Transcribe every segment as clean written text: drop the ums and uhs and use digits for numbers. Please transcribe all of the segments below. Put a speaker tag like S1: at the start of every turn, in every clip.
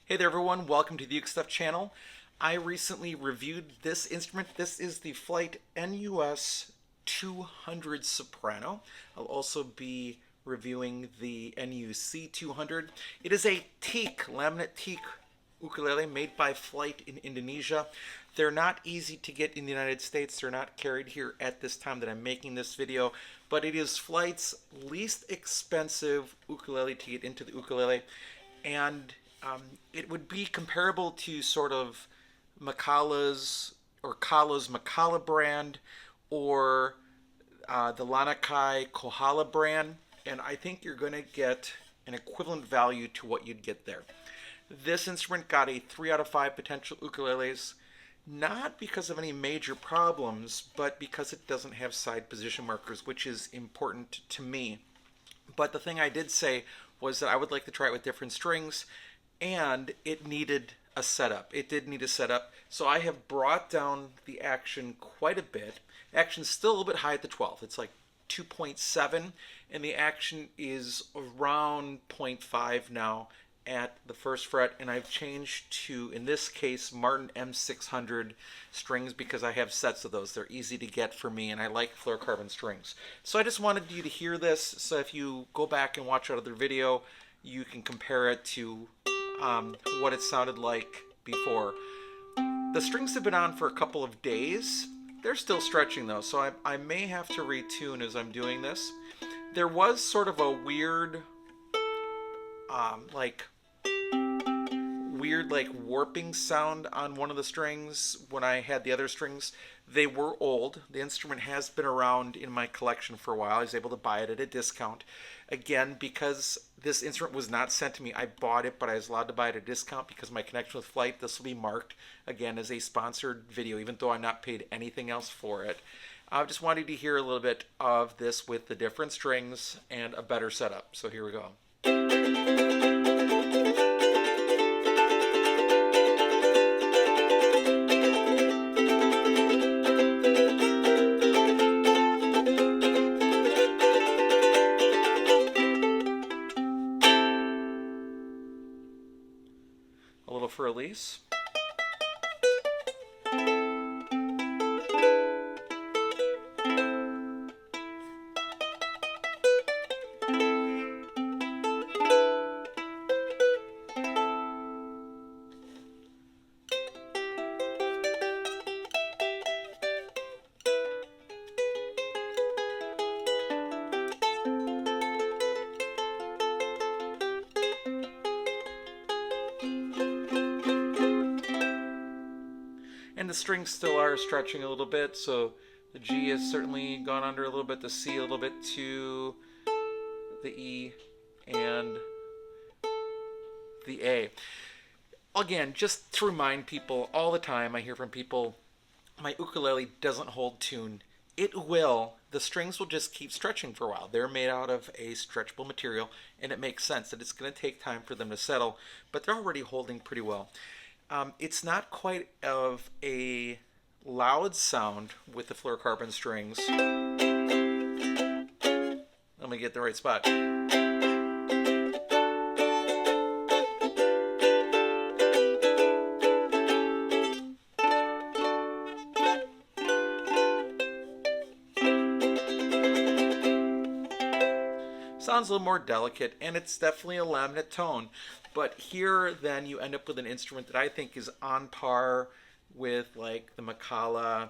S1: Hey there everyone, welcome to the Uke Stuff channel. I recently reviewed this instrument. This is the Flight NUS 200 Soprano. I'll also be reviewing the NUC 200. It is a teak, laminate teak ukulele made by Flight in Indonesia. They're not easy to get in the United States. They're not carried here at this time that I'm making this video, but it is Flight's least expensive ukulele to get into the ukulele, and it would be comparable to sort of Macala's or Kala's Macala brand, or the Lanakai Kohala brand, and I think you're going to get an equivalent value to what you'd get there. This instrument got a 3 out of 5 potential ukuleles, not because of any major problems, but because it doesn't have side position markers, which is important to me. But the thing I did say was that I would like to try it with different strings, and it needed a setup. It did need a setup, so I have brought down the action quite a bit. Action's still a little bit high at the 12th. It's like 2.7, and the action is around 0.5 now at the first fret, and I've changed to, in this case, Martin M600 strings because I have sets of those. They're easy to get for me, and I like fluorocarbon strings. So I just wanted you to hear this, so if you go back and watch another video, you can compare it to what it sounded like before. The strings have been on for a couple of days. They're still stretching though, so I may have to retune as I'm doing this. There was sort of a weird warping sound on one of the strings when I had the other strings. They were old. The instrument has been around in my collection for a while. I was able to buy it at a discount. Again, because this instrument was not sent to me, I bought it, but I was allowed to buy it at a discount because of my connection with Flight. This will be marked, again, as a sponsored video, even though I'm not paid anything else for it. I just wanted to hear a little bit of this with the different strings and a better setup. So here we go. A little for release. And the strings still are stretching a little bit, so the G has certainly gone under a little bit, the C a little bit to the E and the A. Again, just to remind people, all the time I hear from people, my ukulele doesn't hold tune. It will. The strings will just keep stretching for a while. They're made out of a stretchable material, and it makes sense that it's going to take time for them to settle, but they're already holding pretty well. It's not quite of a loud sound with the fluorocarbon strings. Let me get the right spot. Sounds a little more delicate, and it's definitely a laminate tone. But here, then, you end up with an instrument that I think is on par with, like, the Macala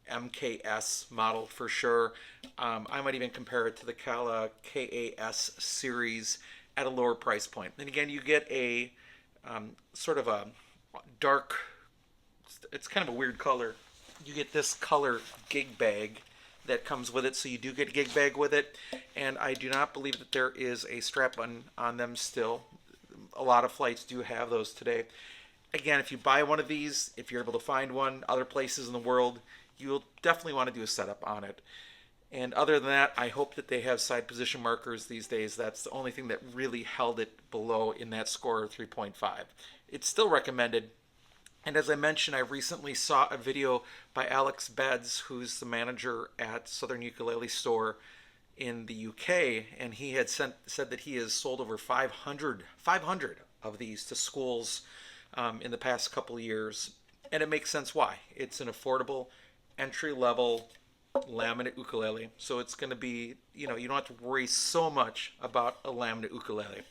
S1: MKS model for sure. I might even compare it to the Kala KAS series at a lower price point. And again, you get a sort of a dark, it's kind of a weird color. You get this color gig bag that comes with it, so you do get a gig bag with it, and I do not believe that there is a strap on them still. A lot of Flights do have those today. Again, if you buy one of these, if you're able to find one other places in the world, you'll definitely want to do a setup on it. And other than that, I hope that they have side position markers these days. That's the only thing that really held it below in that score of 3.5. It's still recommended. And as I mentioned, I recently saw a video by Alex Beds, who's the manager at Southern Ukulele Store in the UK, and he had said that he has sold over 500 of these to schools in the past couple of years, and it makes sense why. It's an affordable entry-level laminate ukulele, so it's going to be, you don't have to worry so much about a laminate ukulele.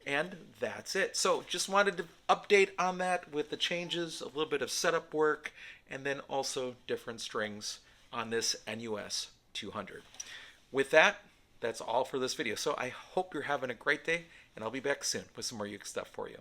S1: And that's it. So just wanted to update on that with the changes, a little bit of setup work, and then also different strings on this NUS 200. With that, that's all for this video. So I hope you're having a great day, and I'll be back soon with some more uke stuff for you.